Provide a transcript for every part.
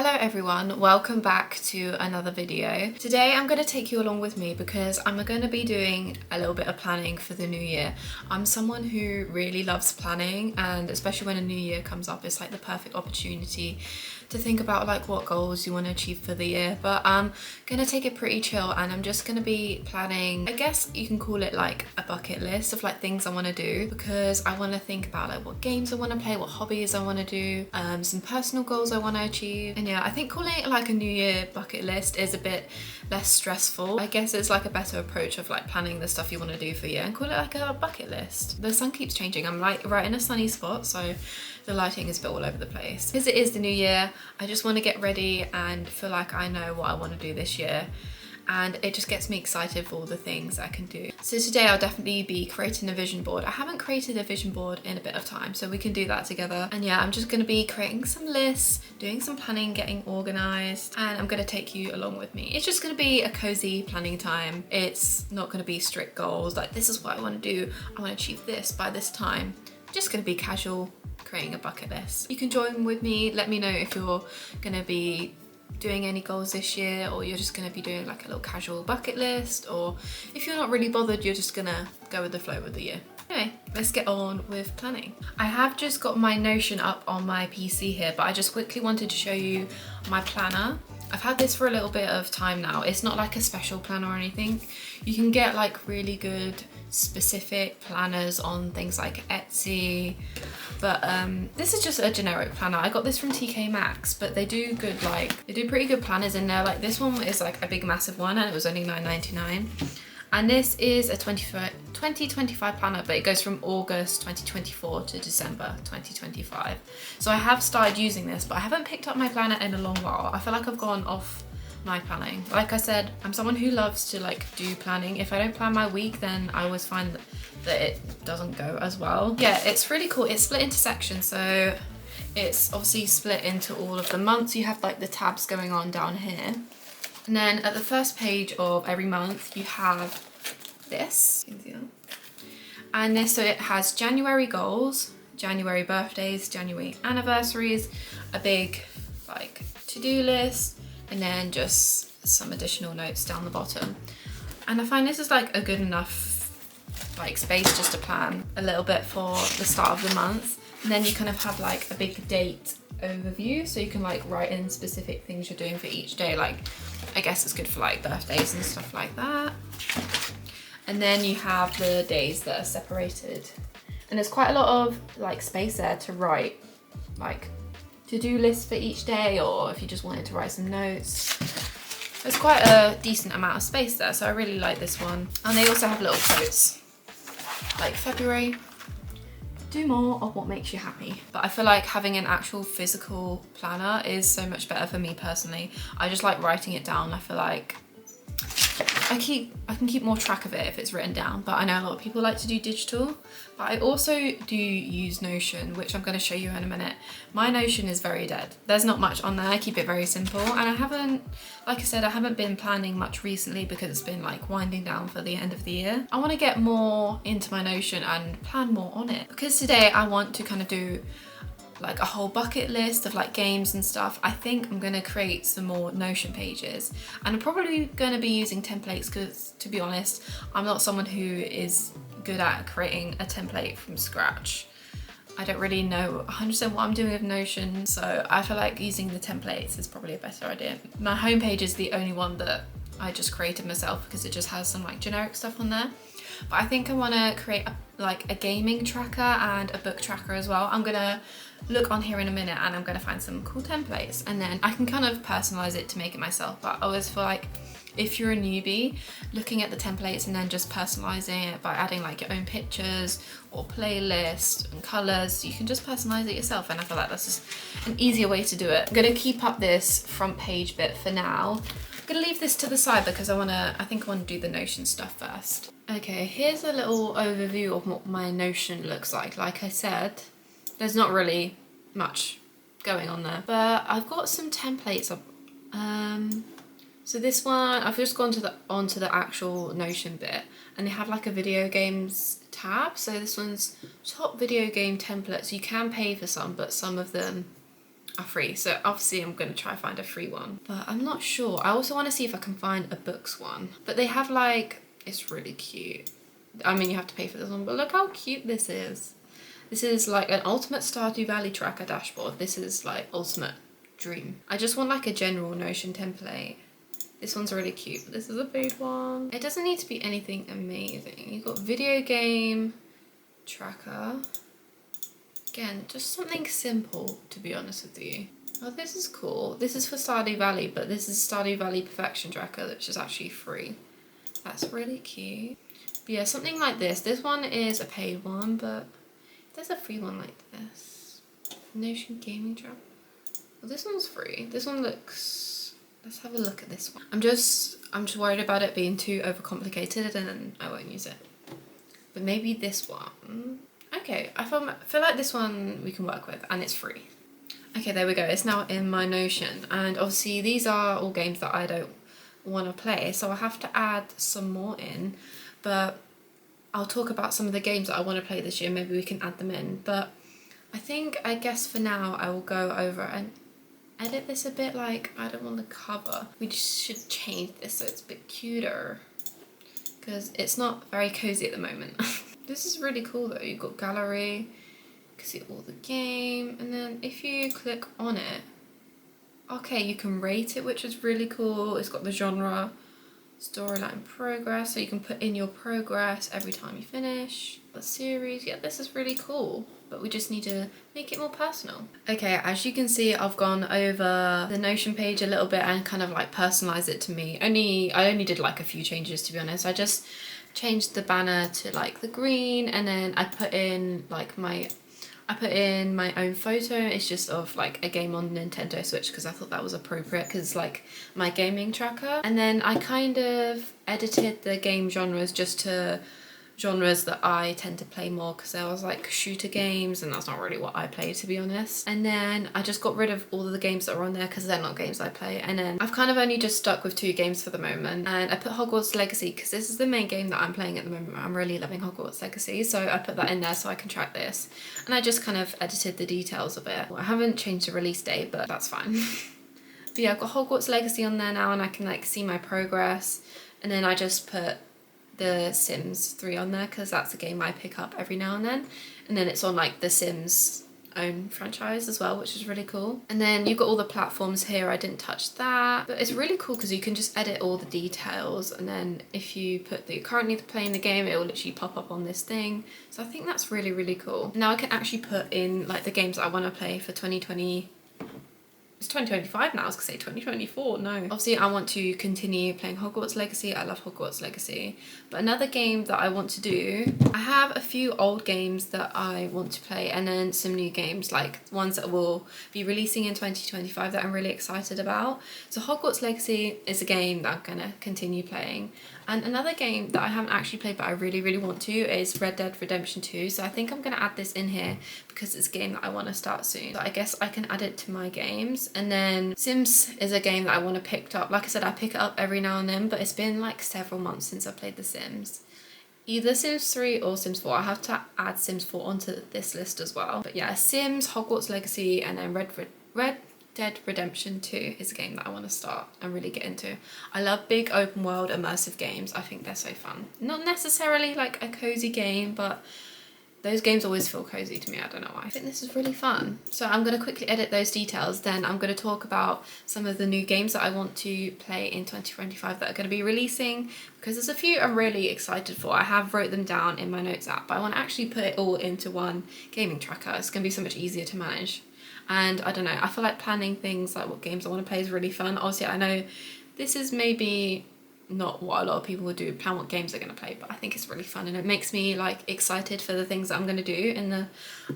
Hello everyone, welcome back to another video. Today I'm going to take you along with me because I'm going to be doing a little bit of planning for the new year. I'm someone who really loves planning, and especially when a new year comes up, it's like the perfect opportunity to think about like what goals you want to achieve for the year. But I'm going to take it pretty chill and I'm just going to be planning, I guess you can call it like a bucket list of like things I want to do, because I want to think about like what games I want to play, what hobbies I want to do, some personal goals I want to achieve. And yeah, I think calling it like a new year bucket list is a bit less stressful. I guess it's like a better approach of like planning the stuff you want to do for a year and call it like a bucket list. The sun keeps changing. I'm like right in a sunny spot, so the lighting is a bit all over the place. Because it is the new year, I just want to get ready and feel like I know what I want to do this year. And it just gets me excited for all the things I can do. So today I'll definitely be creating a vision board. I haven't created a vision board in a bit of time, so we can do that together. And yeah, I'm just gonna be creating some lists, doing some planning, getting organized, and I'm gonna take you along with me. It's just gonna be a cozy planning time. It's not gonna be strict goals, like this is what I wanna do, I wanna achieve this by this time. Just gonna be casual, creating a bucket list. You can join with me, let me know if you're gonna be doing any goals this year, or you're just going to be doing like a little casual bucket list, or if you're not really bothered, you're just gonna go with the flow of the year. Anyway, let's get on with planning. I have just got my Notion up on my PC here, but I just quickly wanted to show you my planner. I've had this for a little bit of time now. It's not like a special planner or anything. You can get like really good specific planners on things like Etsy, but this is just a generic planner. I got this from TK Maxx, but they do good, like they do pretty good planners in there. Like this one is like a big massive one and it was only $9.99. And this is a 2025 planner, but it goes from August 2024 to December 2025. So I have started using this, but I haven't picked up my planner in a long while. I feel like I've gone off my planning. Like I said, I'm someone who loves to like do planning. If I don't plan my week, then I always find that it doesn't go as well. Yeah, it's really cool. It's split into sections, so it's obviously split into all of the months. You have like the tabs going on down here. And then at the first page of every month, you have this. And this, so it has January goals, January birthdays, January anniversaries, a big like to-do list, and then just some additional notes down the bottom. And I find this is like a good enough like space just to plan a little bit for the start of the month. And then you kind of have like a big date overview, so you can like write in specific things you're doing for each day. Like I guess it's good for like birthdays and stuff like that. And then you have the days that are separated, and there's quite a lot of like space there to write like to-do lists for each day, or if you just wanted to write some notes. There's quite a decent amount of space there, so I really like this one. And they also have little quotes like February, do more of what makes you happy. But I feel like having an actual physical planner is so much better for me personally. I just like writing it down. I feel like I can keep more track of it if it's written down, but I know a lot of people like to do digital. But I also do use Notion, which I'm going to show you in a minute. My Notion is very dead. There's not much on there. I keep it very simple, and I haven't, like I said, I haven't been planning much recently because it's been like winding down for the end of the year. I want to get more into my Notion and plan more on it, because today I want to kind of do like a whole bucket list of like games and stuff. I think I'm gonna create some more Notion pages, and I'm probably gonna be using templates because, to be honest, I'm not someone who is good at creating a template from scratch. I don't really know 100% what I'm doing with Notion, so I feel like using the templates is probably a better idea. My homepage is the only one that I just created myself because it just has some like generic stuff on there. But I think I want to create like a gaming tracker and a book tracker as well. I'm gonna look on here in a minute and I'm gonna find some cool templates, and then I can kind of personalize it to make it myself. But I always feel like if you're a newbie, looking at the templates and then just personalizing it by adding like your own pictures or playlist and colors, you can just personalize it yourself, and I feel like that's just an easier way to do it. I'm gonna keep up this front page bit for now. I'm gonna leave this to the side because I think I want to do the Notion stuff first. Okay, here's a little overview of what my Notion looks like. Like I said, there's not really much going on there, but I've got some templates up. So this one, I've just gone onto the actual Notion bit, and they have like a video games tab. So this one's top video game templates. You can pay for some, but some of them are free. So obviously I'm going to try find a free one, but I'm not sure. I also want to see if I can find a books one, but they have like, it's really cute. I mean, you have to pay for this one, but look how cute this is. This is like an ultimate Stardew Valley tracker dashboard. This is like ultimate dream. I just want like a general Notion template. This one's really cute, but this is a paid one. It doesn't need to be anything amazing. You've got video game tracker. Again, just something simple, to be honest with you. Oh, this is cool. This is for Stardew Valley, but this is Stardew Valley Perfection Tracker, which is actually free. That's really cute. But yeah, something like this. This one is a paid one, but there's a free one like this. Notion Gaming Tracker. Well, this one's free. This one looks... Let's have a look at this one. I'm just worried about it being too overcomplicated and then I won't use it. But maybe this one. Okay, I feel like this one we can work with and it's free. Okay, there we go. It's now in my Notion, and obviously these are all games that I don't want to play, so I have to add some more in, but I'll talk about some of the games that I want to play this year. Maybe we can add them in, but I guess for now I will go over and edit this a bit. Like, I don't want the cover. We just should change this so it's a bit cuter, because it's not very cozy at the moment. This is really cool though. You've got gallery, you can see all the game, and then if you click on it, okay, you can rate it, which is really cool. It's got the genre, storyline, progress, so you can put in your progress every time you finish. The series, yeah, this is really cool, but we just need to make it more personal. Okay, as you can see, I've gone over the Notion page a little bit and kind of like personalized it to me. I only did like a few changes, to be honest. I just changed the banner to like the green, and then I put in like my own photo. It's just of like a game on Nintendo Switch, because I thought that was appropriate, because like my gaming tracker. And then I kind of edited the game genres just to genres that I tend to play more, because there was like shooter games and that's not really what I play, to be honest. And then I just got rid of all of the games that are on there because they're not games I play. And then I've kind of only just stuck with 2 games for the moment, and I put Hogwarts Legacy because this is the main game that I'm playing at the moment. I'm really loving Hogwarts Legacy, so I put that in there so I can track this, and I just kind of edited the details of it. Well, I haven't changed the release date, but that's fine. But yeah, I've got Hogwarts Legacy on there now, and I can like see my progress. And then I just put the Sims 3 on there because that's a game I pick up every now and then. And then it's on like the Sims own franchise as well, which is really cool. And then you've got all the platforms here. I didn't touch that, but it's really cool because you can just edit all the details, and then if you put that you're currently playing the game, it will literally pop up on this thing. So I think that's really, really cool. Now I can actually put in like the games that I want to play for 2020. It's 2025 now, I was gonna say 2024, no. Obviously I want to continue playing Hogwarts Legacy. I love Hogwarts Legacy. But another game that I want to do, I have a few old games that I want to play, and then some new games, like ones that will be releasing in 2025 that I'm really excited about. So Hogwarts Legacy is a game that I'm gonna continue playing. And another game that I haven't actually played but I really, really want to is Red Dead Redemption 2. So I think I'm gonna add this in here because it's a game that I want to start soon. So I guess I can add it to my games. And then Sims is a game that I want to pick up. Like I said, I pick it up every now and then, but it's been like several months since I played The Sims. Either Sims 3 or Sims 4. I have to add Sims 4 onto this list as well. But yeah, Sims, Hogwarts Legacy, and then Red Dead Redemption 2 is a game that I want to start and really get into. I love big open world immersive games. I think they're so fun. Not necessarily like a cozy game, but those games always feel cozy to me. I don't know why. I think this is really fun. So I'm going to quickly edit those details. Then I'm going to talk about some of the new games that I want to play in 2025 that are going to be releasing, because there's a few I'm really excited for. I have wrote them down in my notes app, but I want to actually put it all into one gaming tracker. It's going to be so much easier to manage. And I don't know, I feel like planning things like what games I want to play is really fun. Obviously, I know this is maybe not what a lot of people would do, plan what games they're going to play, but I think it's really fun and it makes me like excited for the things that I'm going to do in the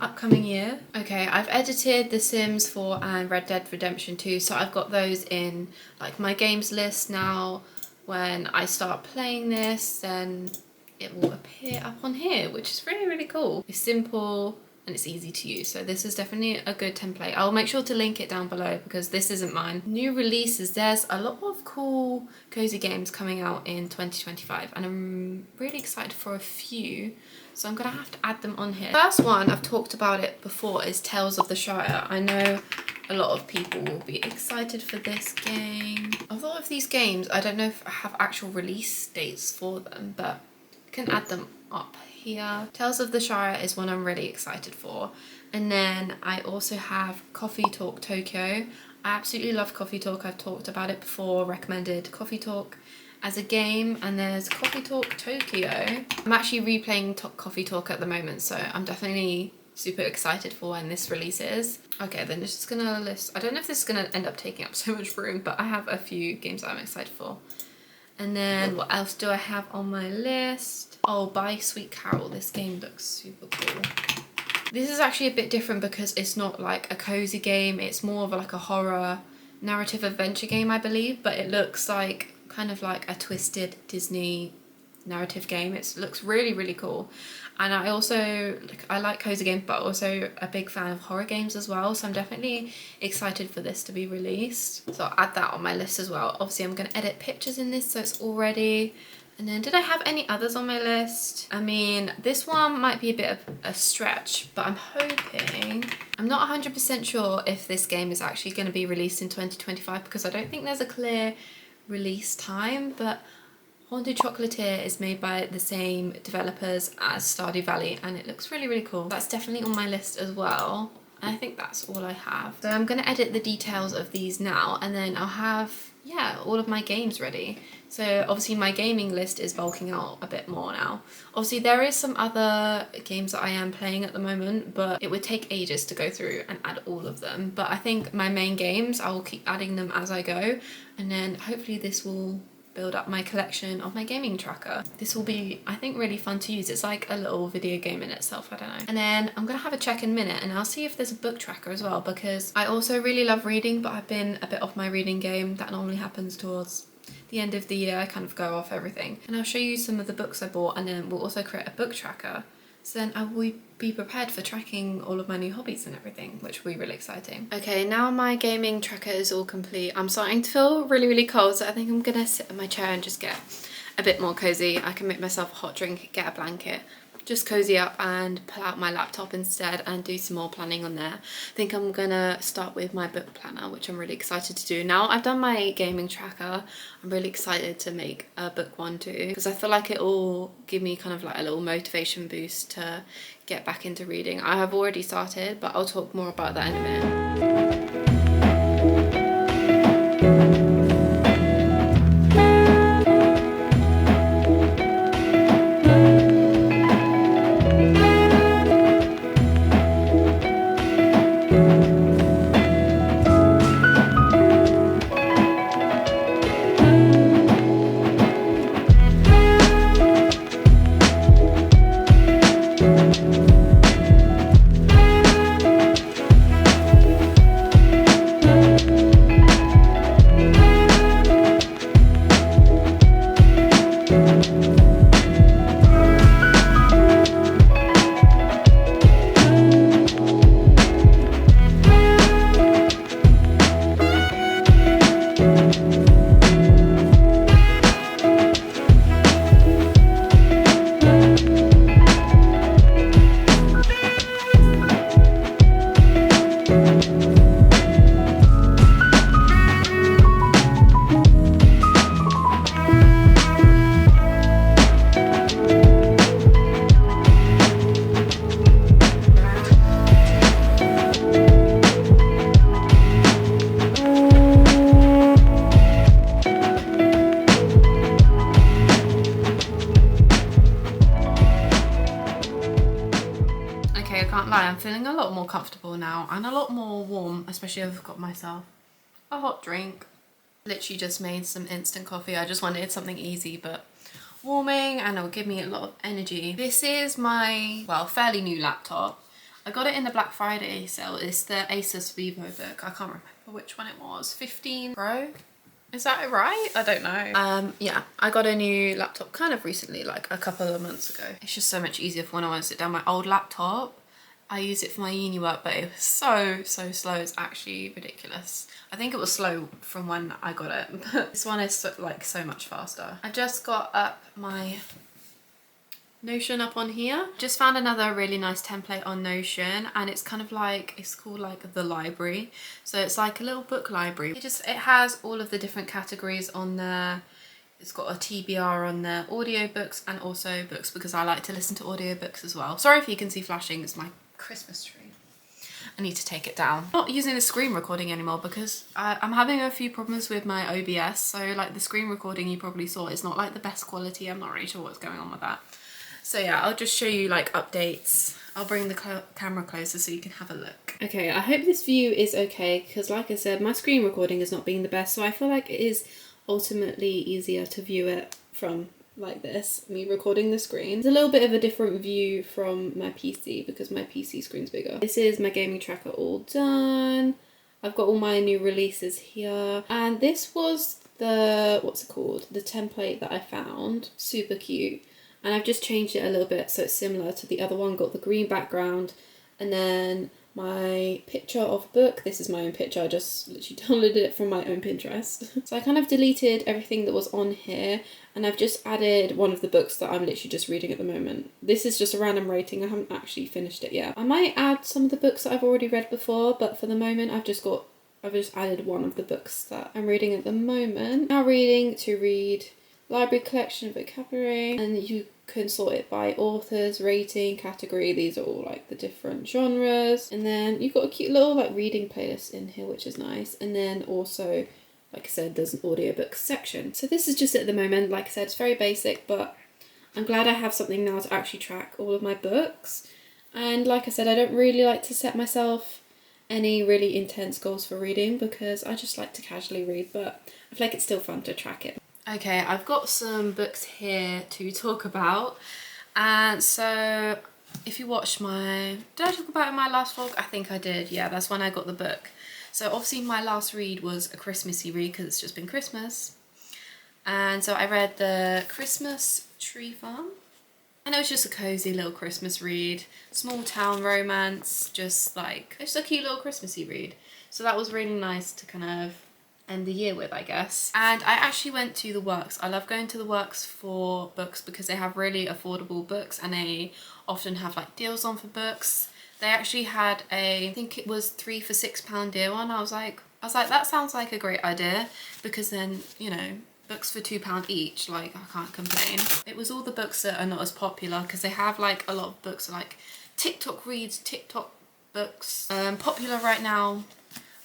upcoming year. Okay, I've edited The Sims 4 and Red Dead Redemption 2, so I've got those in like my games list now. When I start playing this, then it will appear up on here, which is really, really cool. It's simple and it's easy to use, so this is definitely a good template. I'll make sure to link it down below because this isn't mine. New releases, there's a lot of cool cozy games coming out in 2025 and I'm really excited for a few, so I'm gonna have to add them on here. First one, I've talked about it before, is Tales of the Shire. I know a lot of people will be excited for this game. A lot of these games, I don't know if I have actual release dates for them, but I can add them up here. Tales of the Shire is one I'm really excited for. And then I also have Coffee Talk Tokyo. I absolutely love Coffee Talk. I've talked about it before, recommended Coffee Talk as a game. And there's Coffee Talk Tokyo. I'm actually replaying Coffee Talk at the moment, so I'm definitely super excited for when this releases. Okay, then it's just gonna list, I don't know if this is gonna end up taking up so much room, but I have a few games that I'm excited for. And then what else do I have on my list? Oh, Bye Sweet Carol. This game looks super cool. This is actually a bit different because it's not like a cozy game. It's more of like a horror narrative adventure game, I believe, but it looks like kind of like a twisted Disney narrative game. It looks really, really cool. And I also, I like cozy games, but also a big fan of horror games as well. So I'm definitely excited for this to be released. So I'll add that on my list as well. Obviously I'm gonna edit pictures in this, so it's all ready. And then did I have any others on my list? I mean, this one might be a bit of a stretch, but I'm hoping, I'm not 100% sure if this game is actually gonna be released in 2025 because I don't think there's a clear release time, but Haunted Chocolatier is made by the same developers as Stardew Valley and it looks really, really cool. That's definitely on my list as well. And I think that's all I have. So I'm gonna edit the details of these now and then I'll have, yeah, all of my games ready. So obviously my gaming list is bulking out a bit more now. Obviously there is some other games that I am playing at the moment, but it would take ages to go through and add all of them. But I think my main games, I will keep adding them as I go. And then hopefully this will build up my collection of my gaming tracker. This will be, I think, really fun to use. It's like a little video game in itself, I don't know. And then I'm gonna have a check in a minute and I'll see if there's a book tracker as well because I also really love reading, but I've been a bit off my reading game. That normally happens towards the end of the year. I kind of go off everything. And I'll show you some of the books I bought and then we'll also create a book tracker. So then I will be prepared for tracking all of my new hobbies and everything, which will be really exciting. Okay, now my gaming tracker is all complete. I'm starting to feel really, really cold, so I think I'm gonna sit in my chair and just get a bit more cozy. I can make myself a hot drink, get a blanket, just cozy up and pull out my laptop instead and do some more planning on there. I think I'm gonna start with my book planner, which I'm really excited to do. Now I've done my gaming tracker, I'm really excited to make a book one too, because I feel like it will give me kind of like a little motivation boost to get back into reading. I have already started, but I'll talk more about that in a minute. I'm feeling a lot more comfortable now and a lot more warm, especially I've got myself a hot drink. Literally just made some instant coffee. I just wanted something easy but warming and it will give me a lot of energy. This is my, well, fairly new laptop. I got it in the Black Friday sale. It's the Asus VivoBook. I can't remember which one it was. 15 Pro? Is that right? I don't know. Yeah, I got a new laptop kind of recently, like a couple of months ago. It's just so much easier for when I want to sit down. My old laptop, I used it for my uni work, but it was so slow. It's actually ridiculous. I think it was slow from when I got it, but this one is like so much faster. I just got up my Notion up on here. Just found another really nice template on Notion, and it's kind of like, it's called like the library. So it's like a little book library. It has all of the different categories on there. It's got a TBR on there, audiobooks and also books, because I like to listen to audiobooks as well. Sorry if you can see flashing, it's my Christmas tree. I need to take it down. I'm not using the screen recording anymore because I'm having a few problems with my OBS. So like the screen recording you probably saw is not like the best quality. I'm not really sure what's going on with that. So yeah, I'll just show you like updates. I'll bring the camera closer so you can have a look. Okay, I hope this view is okay because like I said, my screen recording is not being the best. So I feel like it is ultimately easier to view it from like this, me recording the screen. It's a little bit of a different view from my PC because my PC screen's bigger. This is my gaming tracker all done. I've got all my new releases here. And this was the, what's it called? The template that I found. Super cute. And I've just changed it a little bit so it's similar to the other one. Got the green background and then my picture of a book. This is my own picture. I just literally downloaded it from my own Pinterest. So I kind of deleted everything that was on here and I've just added one of the books that I'm literally just reading at the moment. This is just a random rating. I haven't actually finished it yet. I might add some of the books that I've already read before, but for the moment I've just added one of the books that I'm reading at the moment. Now reading to read library collection of vocabulary, and you can sort it by authors, rating, category. These are all like the different genres. And then you've got a cute little like reading playlist in here, which is nice. And then also, like I said, there's an audiobook section. So this is just at the moment, like I said, it's very basic, but I'm glad I have something now to actually track all of my books. And like I said, I don't really like to set myself any really intense goals for reading because I just like to casually read, but I feel like it's still fun to track it. Okay, I've got some books here to talk about, and so if you watched did I talk about it in my last vlog? I think I did, yeah, that's when I got the book. So obviously my last read was a Christmassy read because it's just been Christmas, and so I read The Christmas Tree Farm, and it was just a cozy little Christmas read, small town romance, just a cute little Christmassy read. So that was really nice to kind of end the year with, I guess. And I actually went to the Works. I love going to the Works for books because they have really affordable books and they often have like deals on for books. They actually had I think it was 3 for £6 deal on. I was like that sounds like a great idea because then, you know, books for £2 each, like I can't complain. It was all the books that are not as popular because they have like a lot of books like TikTok reads, TikTok books, popular right now.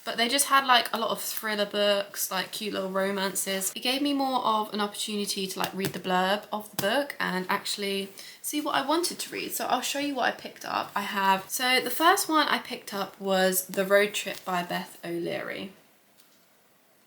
But they just had like a lot of thriller books, like cute little romances. It gave me more of an opportunity to like read the blurb of the book and actually see what I wanted to read. So I'll show you what I picked up. So the first one I picked up was The Road Trip by Beth O'Leary.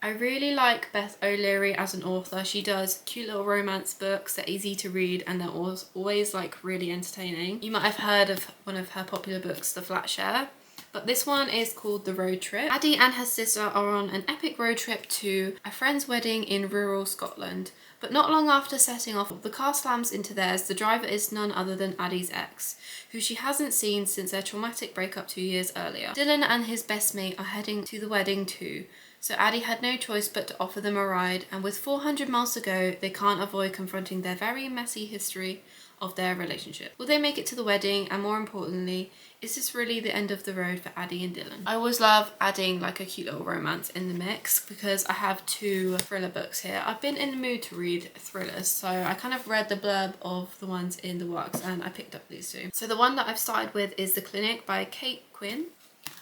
I really like Beth O'Leary as an author. She does cute little romance books. They're easy to read and they're always like really entertaining. You might have heard of one of her popular books, The Flat Share. But this one is called The Road Trip. Addie and her sister are on an epic road trip to a friend's wedding in rural Scotland. But not long after setting off, the car slams into theirs. The driver is none other than Addie's ex, who she hasn't seen since their traumatic breakup 2 years earlier. Dylan and his best mate are heading to the wedding too, so Addie had no choice but to offer them a ride, and with 400 miles to go, they can't avoid confronting their very messy history of their relationship. Will they make it to the wedding? And more importantly, is this really the end of the road for Addie and Dylan? I always love adding like a cute little romance in the mix because I have 2 thriller books here. I've been in the mood to read thrillers, so I kind of read the blurb of the ones in the Works and I picked up these 2. So the one that I've started with is The Clinic by Kate Quinn.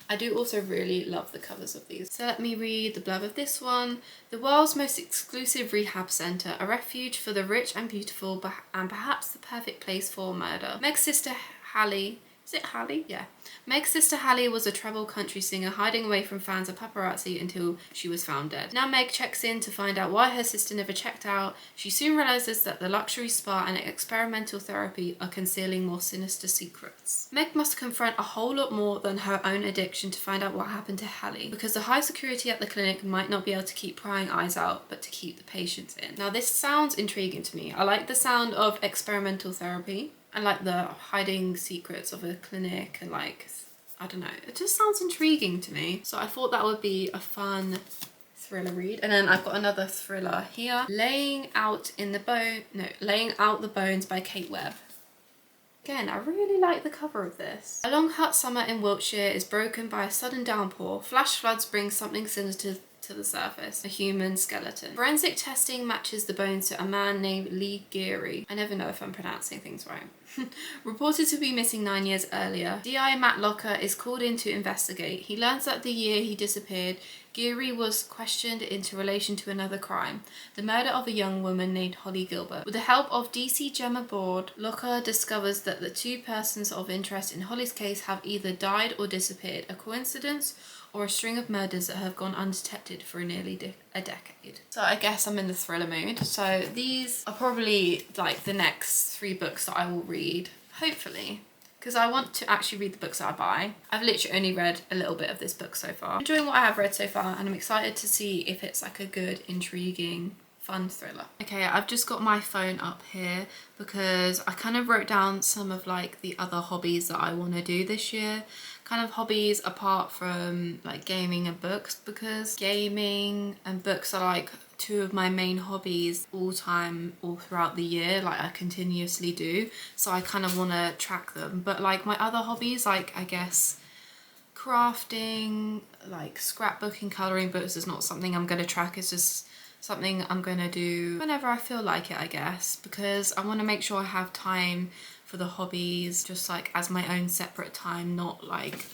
I do also really love the covers of these. So let me read the blurb of this one. The world's most exclusive rehab centre, a refuge for the rich and beautiful, and perhaps the perfect place for murder. Meg's sister Hallie, is it Hallie? Yeah. Meg's sister Hallie was a treble country singer hiding away from fans and paparazzi until she was found dead. Now Meg checks in to find out why her sister never checked out. She soon realises that the luxury spa and experimental therapy are concealing more sinister secrets. Meg must confront a whole lot more than her own addiction to find out what happened to Hallie, because the high security at the clinic might not be able to keep prying eyes out, but to keep the patients in. Now this sounds intriguing to me. I like the sound of experimental therapy. I like the hiding secrets of a clinic and like, I don't know, it just sounds intriguing to me. So I thought that would be a fun thriller read. And then I've got another thriller here, Laying Out the Bones by Kate Webb. Again, I really like the cover of this. A long hot summer in Wiltshire is broken by a sudden downpour. Flash floods bring something sinister to the surface, a human skeleton. Forensic testing matches the bones to a man named Lee Geary. I never know if I'm pronouncing things right. Reported to be missing 9 years earlier. DI Matt Locker is called in to investigate. He learns that the year he disappeared, Geary was questioned into relation to another crime, the murder of a young woman named Holly Gilbert. With the help of DC Gemma Board, Locker discovers that the two persons of interest in Holly's case have either died or disappeared, a coincidence or a string of murders that have gone undetected for nearly a decade. So I guess I'm in the thriller mood. So these are probably like the next 3 books that I will read, hopefully, because I want to actually read the books that I buy. I've literally only read a little bit of this book so far. I'm enjoying what I have read so far, and I'm excited to see if it's like a good, intriguing, fun thriller. Okay, I've just got my phone up here because I kind of wrote down some of like the other hobbies that I want to do this year. Kind of hobbies apart from like gaming and books, because gaming and books are like 2 of my main hobbies all throughout the year. Like I continuously do, so I kind of want to track them. But like my other hobbies, like I guess crafting, like scrapbooking, colouring books is not something I'm going to track. It's just something I'm going to do whenever I feel like it, I guess, because I want to make sure I have time for the hobbies just like as my own separate time, not like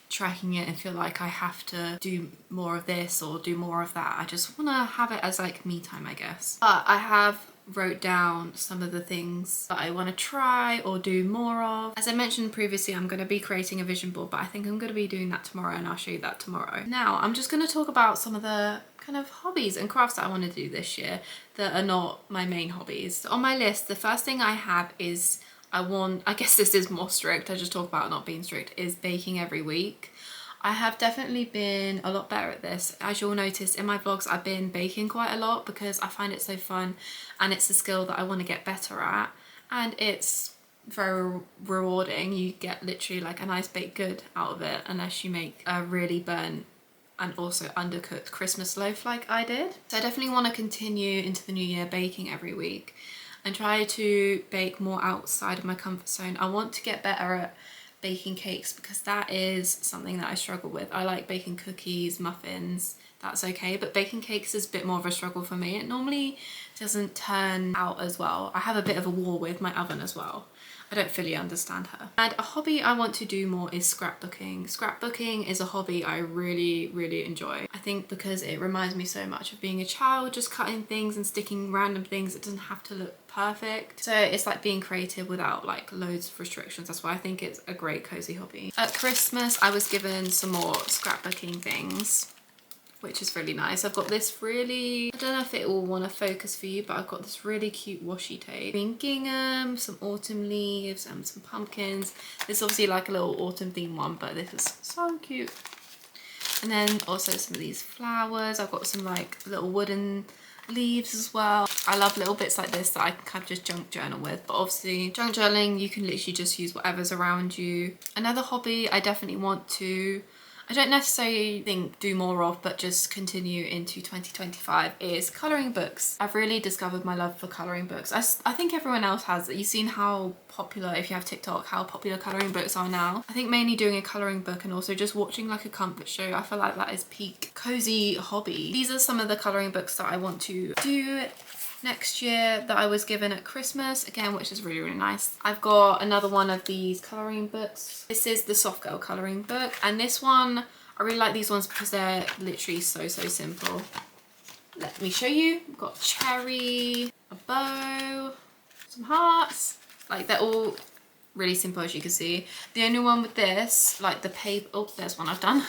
tracking it and feel like I have to do more of this or do more of that. I just want to have it as like me time, I guess. But I have wrote down some of the things that I want to try or do more of. As I mentioned previously, I'm going to be creating a vision board, but I think I'm going to be doing that tomorrow, and I'll show you that tomorrow. Now I'm just going to talk about some of the kind of hobbies and crafts that I want to do this year that are not my main hobbies. So on my list, the first thing I have is I guess this is more strict, I just talk about not being strict, is baking every week. I have definitely been a lot better at this. As you'll notice in my vlogs, I've been baking quite a lot because I find it so fun, and it's a skill that I want to get better at, and it's very rewarding. You get literally like a nice baked good out of it, unless you make a really burnt and also undercooked Christmas loaf like I did. So I definitely want to continue into the new year baking every week and try to bake more outside of my comfort zone. I want to get better at baking cakes because that is something that I struggle with. I like baking cookies, muffins, that's okay, but baking cakes is a bit more of a struggle for me. It normally doesn't turn out as well. I have a bit of a war with my oven as well. I don't fully understand her. And a hobby I want to do more is scrapbooking. Scrapbooking is a hobby I really, really enjoy. I think because it reminds me so much of being a child, just cutting things and sticking random things. It doesn't have to look perfect. So it's like being creative without like loads of restrictions. That's why I think it's a great cozy hobby. At Christmas, I was given some more scrapbooking things, which is really nice. I've got this really, I don't know if it will want to focus for you, but I've got this really cute washi tape. Green gingham, some autumn leaves and some pumpkins. This is obviously like a little autumn theme one, but this is so cute. And then also some of these flowers. I've got some like little wooden leaves as well. I love little bits like this that I can kind of just junk journal with, but obviously junk journaling, you can literally just use whatever's around you. Another hobby I definitely want to, I don't necessarily think do more of, but just continue into 2025 is colouring books. I've really discovered my love for colouring books. I think everyone else has. You've seen how popular, if you have TikTok, how popular colouring books are now. I think mainly doing a colouring book and also just watching like a comfort show, I feel like that is peak cozy hobby. These are some of the colouring books that I want to do next year that I was given at Christmas, again, which is really, really nice. I've got another one of these colouring books. This is the Soft Girl colouring book, and this one, I really like these ones because they're literally so simple. Let me show you. I've got cherry, a bow, some hearts. Like they're all really simple, as you can see. The only one with this, like the paper, oh, there's one I've done.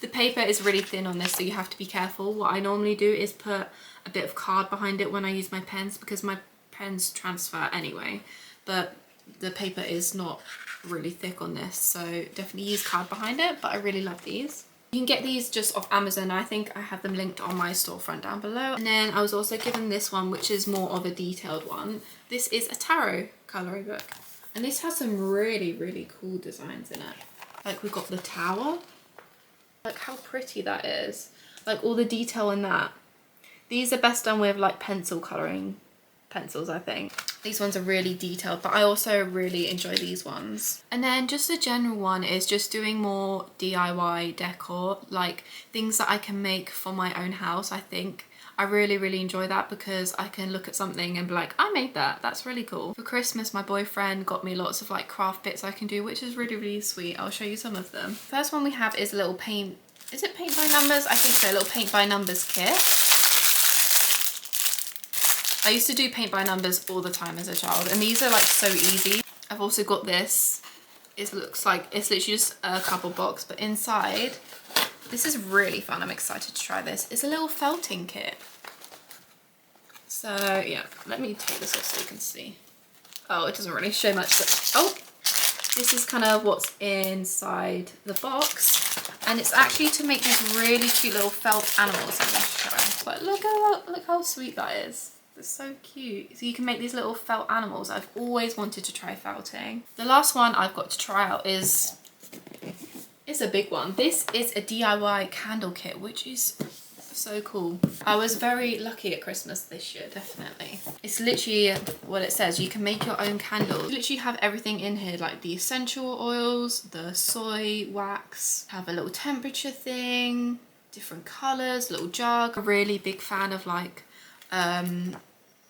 The paper is really thin on this, so you have to be careful. What I normally do is put a bit of card behind it when I use my pens, because my pens transfer anyway, but the paper is not really thick on this, so definitely use card behind it. But I really love these. You can get these just off Amazon. I think I have them linked on my storefront down below. And then I was also given this one, which is more of a detailed one. This is a tarot colouring book, and this has some really, really cool designs in it. Like we've got the tower. Like how pretty that is. Like all the detail in that. These are best done with like pencil colouring pencils, I think. These ones are really detailed, but I also really enjoy these ones. And then just a general one is just doing more DIY decor, like things that I can make for my own house. I think I really enjoy that because I can look at something and be like, I made that, that's really cool. For Christmas, my boyfriend got me lots of like craft bits I can do, which is really sweet. I'll show you some of them. First one we have is a little paint, is it paint by numbers? I think so, a little paint by numbers kit. I used to do paint by numbers all the time as a child, and these are like so easy. I've also got this. It looks like it's literally just a cardboard box, but inside, this is really fun. I'm excited to try this. It's a little felting kit. So yeah, let me take this off so you can see. Oh, it doesn't really show much, but oh, this is kind of what's inside the box. And it's actually to make these really cute little felt animals. I'm going to show. But look how sweet that is. It's so cute. So you can make these little felt animals. I've always wanted to try felting. The last one I've got to try out is a big one. This is a DIY candle kit, which is so cool. I was very lucky at Christmas this year, definitely. It's literally what it says. You can make your own candles. You literally have everything in here, like the essential oils, the soy wax, have a little temperature thing, different colors, little jug. I'm a really big fan of like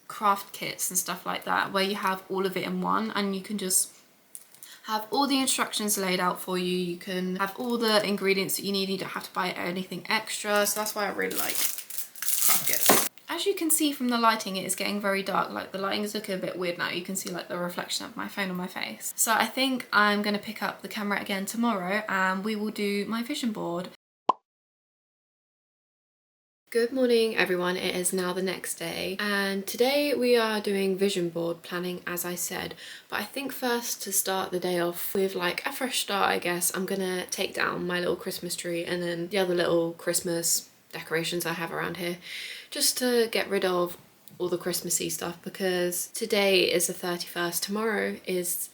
craft kits and stuff like that, where you have all of it in one and you can just have all the instructions laid out for you. You can have all the ingredients that you need. You don't have to buy anything extra. So that's why I really like craft kits. As you can see from the lighting, it is getting very dark. Like the lighting is looking a bit weird now. You can see like the reflection of my phone on my face. So I think I'm going to pick up the camera again tomorrow and we will do my vision board. Good morning everyone, it is now the next day and today we are doing vision board planning as I said, but I think first to start the day off with like a fresh start I guess, I'm gonna take down my little Christmas tree and then the other little Christmas decorations I have around here just to get rid of all the Christmassy stuff because today is the 31st, tomorrow is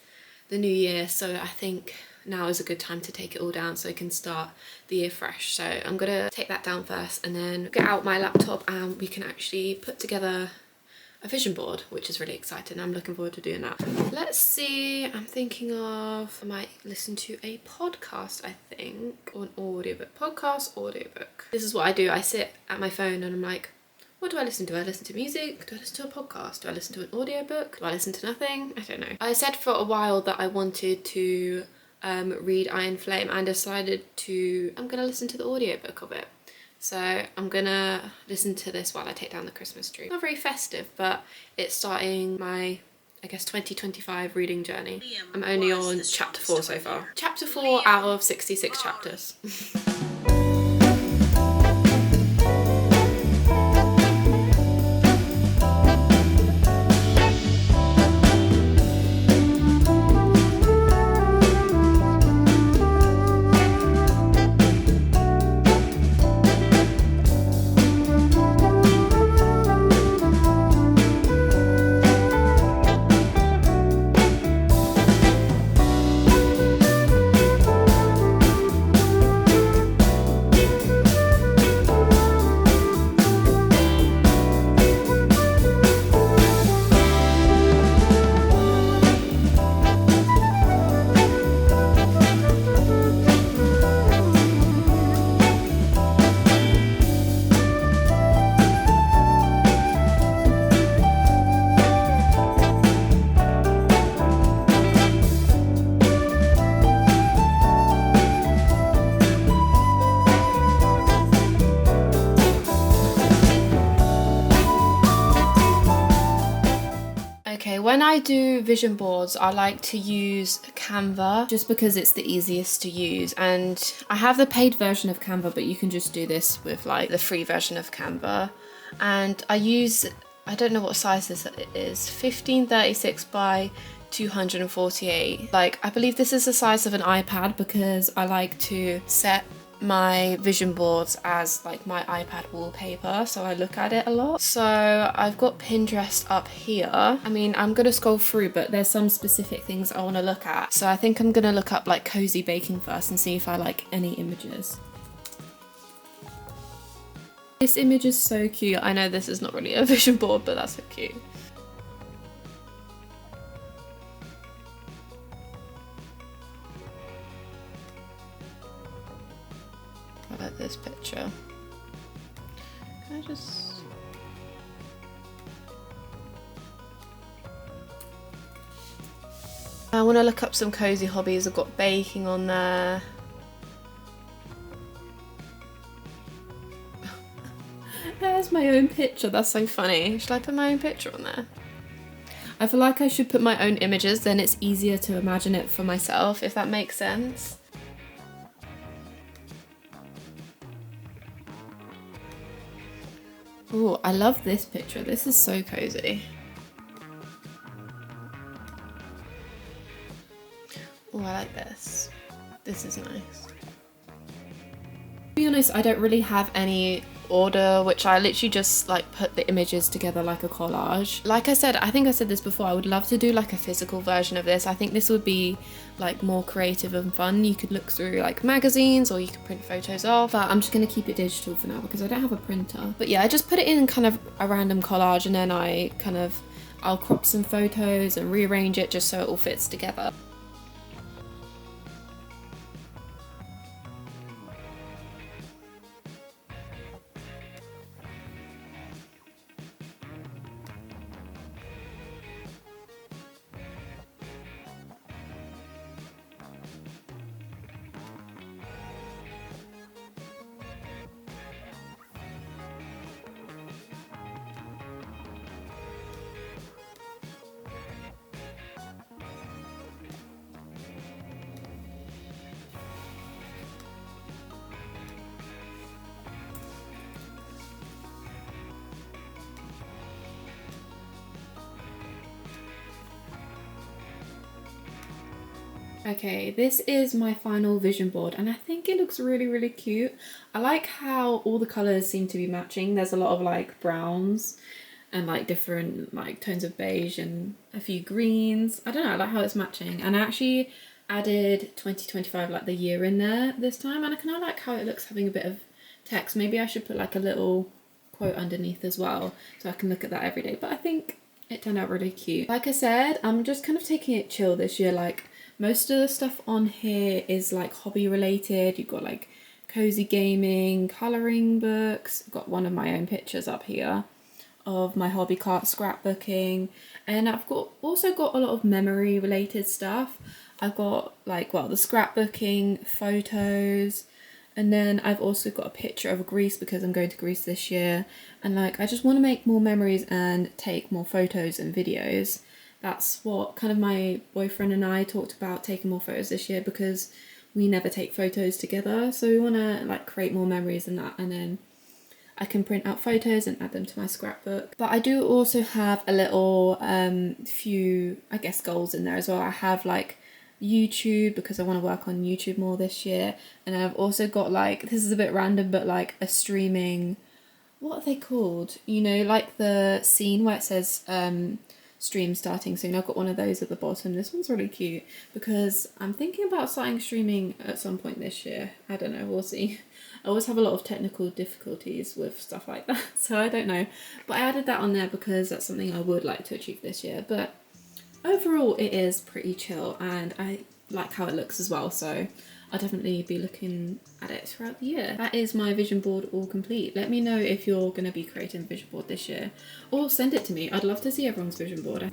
the new year, so I think now is a good time to take it all down so I can start the year fresh. So I'm gonna take that down first and then get out my laptop and we can actually put together a vision board, which is really exciting. I'm looking forward to doing that. Let's see, I'm thinking of, I might listen to a podcast, I think, or an audiobook. Podcast, audiobook. This is what I do. I sit at my phone and I'm like, what do I listen to? Do I listen to music? Do I listen to a podcast? Do I listen to an audiobook? Do I listen to nothing? I don't know. I said for a while that I wanted to read Iron Flame and decided I'm gonna listen to the audiobook of it. So I'm gonna listen to this while I take down the Christmas tree. Not very festive, but it's starting my, I guess, 2025 reading journey. I'm only on chapter 4 so far. Chapter 4 out of 66 chapters. When I do vision boards, I like to use Canva just because it's the easiest to use, and I have the paid version of Canva, but you can just do this with like the free version of Canva. And I don't know what size this is, 1536 by 248. Like, I believe this is the size of an iPad because I like to set my vision boards as like my iPad wallpaper, so I look at it a lot. So I've got Pinterest up here. I mean, I'm gonna scroll through, but there's some specific things I want to look at. So I think I'm gonna look up like cozy baking first and see if I like any images. This image is so cute. I know this is not really a vision board, but that's so cute. picture. Can I just... I want to look up some cozy hobbies. I've got baking on there. There's my own picture. That's so funny. Should I put my own picture on there? I feel like I should put my own images, then it's easier to imagine it for myself, if that makes sense. Oh, I love this picture. This is so cozy. Oh, I like this. This is nice. To be honest, I don't really have any order, which I literally just like put the images together like a collage. Like I said, I think I said this before, I would love to do like a physical version of this. I think this would be like more creative and fun. You could look through like magazines or you could print photos off, but I'm just going to keep it digital for now because I don't have a printer. But yeah, I just put it in kind of a random collage, and then I'll crop some photos and rearrange it just so it all fits together. Okay, this is my final vision board and I think it looks really cute. I like how all the colours seem to be matching. There's a lot of like browns and like different like tones of beige and a few greens. I don't know, I like how it's matching. And I actually added 2025, like the year in there this time, and I kind of like how it looks having a bit of text. Maybe I should put like a little quote underneath as well so I can look at that every day, but I think it turned out really cute. Like I said, I'm just kind of taking it chill this year. Like most of the stuff on here is like hobby related. You've got like cozy gaming, colouring books. I've got one of my own pictures up here of my hobby cart, scrapbooking, and I've also got a lot of memory related stuff. I've got like, well, the scrapbooking, photos, and then I've also got a picture of Greece because I'm going to Greece this year, and like I just want to make more memories and take more photos and videos. That's what kind of my boyfriend and I talked about, taking more photos this year because we never take photos together, so we want to like create more memories and that, and then I can print out photos and add them to my scrapbook. But I do also have a little few, I guess, goals in there as well. I have like YouTube because I want to work on YouTube more this year, and I've also got like, this is a bit random, but like a streaming, what are they called? You know, like the scene where it says stream starting soon. I've got one of those at the bottom. This one's really cute because I'm thinking about starting streaming at some point this year. I don't know, we'll see. I always have a lot of technical difficulties with stuff like that, so I don't know. But I added that on there because that's something I would like to achieve this year. But overall it is pretty chill and I like how it looks as well, so I'll definitely be looking at it throughout the year. That is my vision board all complete. Let me know if you're going to be creating a vision board this year, or send it to me. I'd love to see everyone's vision board.